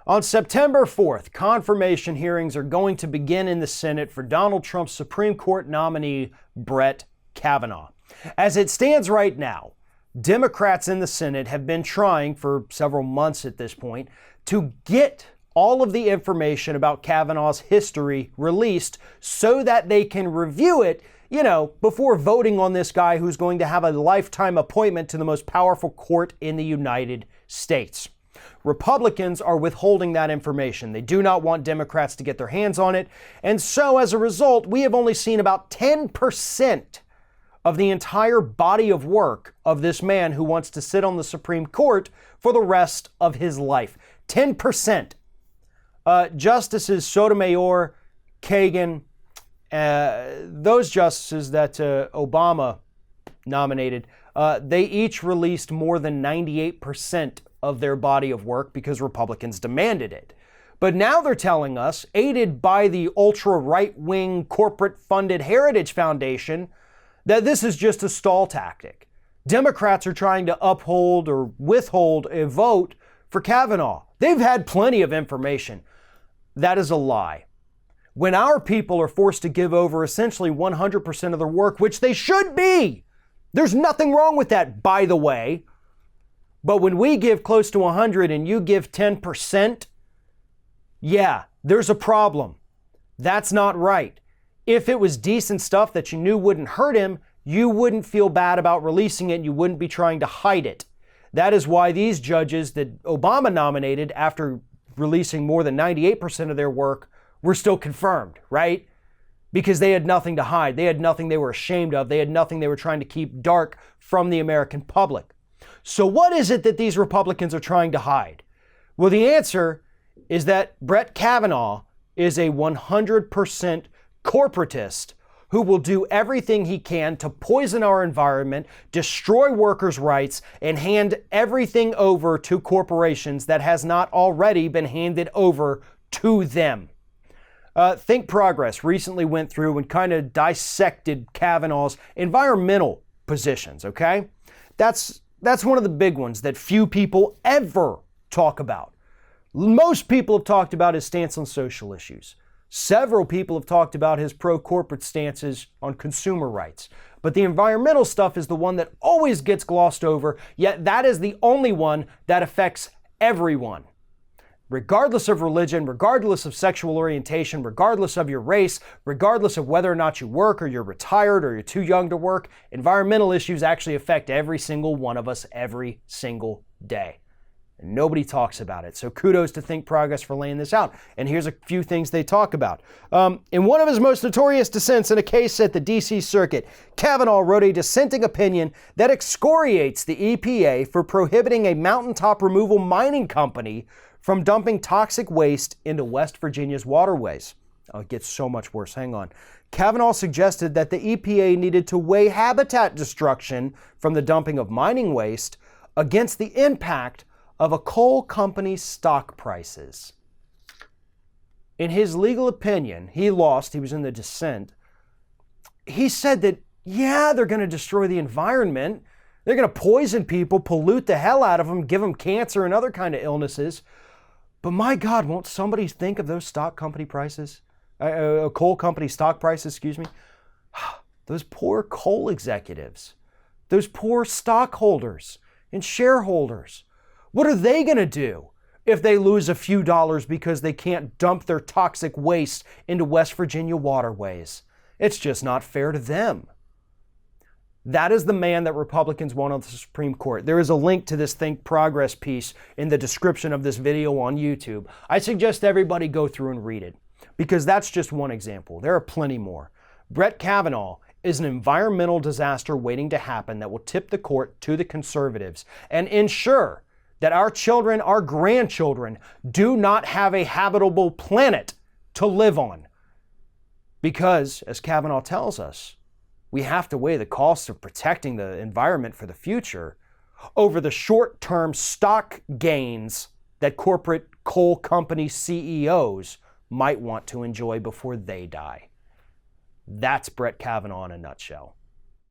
On September 4th, confirmation hearings are going to begin in the Senate for Donald Trump's Supreme Court nominee, Brett Kavanaugh. As it stands right now, Democrats in the Senate have been trying for several months at this point to get all of the information about Kavanaugh's history released so that they can review it, before voting on this guy who's going to have a lifetime appointment to the most powerful court in the United States. Republicans are withholding that information. They do not want Democrats to get their hands on it. And so as a result, we have only seen about 10% of the entire body of work of this man who wants to sit on the Supreme Court for the rest of his life. 10%. Justices Sotomayor, Kagan, those justices that Obama nominated, they each released more than 98% of their body of work because Republicans demanded it. But now they're telling us, aided by the ultra-right-wing corporate-funded Heritage Foundation, that this is just a stall tactic. Democrats are trying to uphold or withhold a vote for Kavanaugh. They've had plenty of information. That is a lie. When our people are forced to give over essentially 100% of their work, which they should be, there's nothing wrong with that, by the way. But when we give close to 100 and you give 10%, yeah, there's a problem. That's not right. If it was decent stuff that you knew wouldn't hurt him, you wouldn't feel bad about releasing it and you wouldn't be trying to hide it. That is why these judges that Obama nominated, after releasing more than 98% of their work, were still confirmed, right? Because they had nothing to hide. They had nothing they were ashamed of. They had nothing they were trying to keep dark from the American public. So what is it that these Republicans are trying to hide? Well, the answer is that Brett Kavanaugh is a 100% corporatist who will do everything he can to poison our environment, destroy workers' rights, and hand everything over to corporations that has not already been handed over to them. Think Progress recently went through and kind of dissected Kavanaugh's environmental positions, okay? That's one of the big ones that few people ever talk about. Most people have talked about his stance on social issues. Several people have talked about his pro-corporate stances on consumer rights. But the environmental stuff is the one that always gets glossed over, yet that is the only one that affects everyone. Regardless of religion, regardless of sexual orientation, regardless of your race, regardless of whether or not you work or you're retired or you're too young to work, environmental issues actually affect every single one of us every single day. And nobody talks about it. So kudos to Think Progress for laying this out. And here's a few things they talk about. In one of his most notorious dissents in a case at the D.C. Circuit, Kavanaugh wrote a dissenting opinion that excoriates the EPA for prohibiting a mountaintop removal mining company from dumping toxic waste into West Virginia's waterways. Oh, it gets so much worse. Hang on. Kavanaugh suggested that the EPA needed to weigh habitat destruction from the dumping of mining waste against the impact of a coal company's stock prices. In his legal opinion, he lost, he was in the dissent. He said that, yeah, they're going to destroy the environment. They're going to poison people, pollute the hell out of them, give them cancer and other kind of illnesses. But my God, won't somebody think of those stock company prices? Coal company stock prices, excuse me. Those poor coal executives, those poor stockholders and shareholders. What are they going to do if they lose a few dollars because they can't dump their toxic waste into West Virginia waterways? It's just not fair to them. That is the man that Republicans want on the Supreme Court. There is a link to this Think Progress piece in the description of this video on YouTube. I suggest everybody go through and read it because that's just one example. There are plenty more. Brett Kavanaugh is an environmental disaster waiting to happen that will tip the court to the conservatives and ensure that our children, our grandchildren, do not have a habitable planet to live on. Because, as Kavanaugh tells us, we have to weigh the costs of protecting the environment for the future over the short-term stock gains that corporate coal company CEOs might want to enjoy before they die. That's Brett Kavanaugh in a nutshell.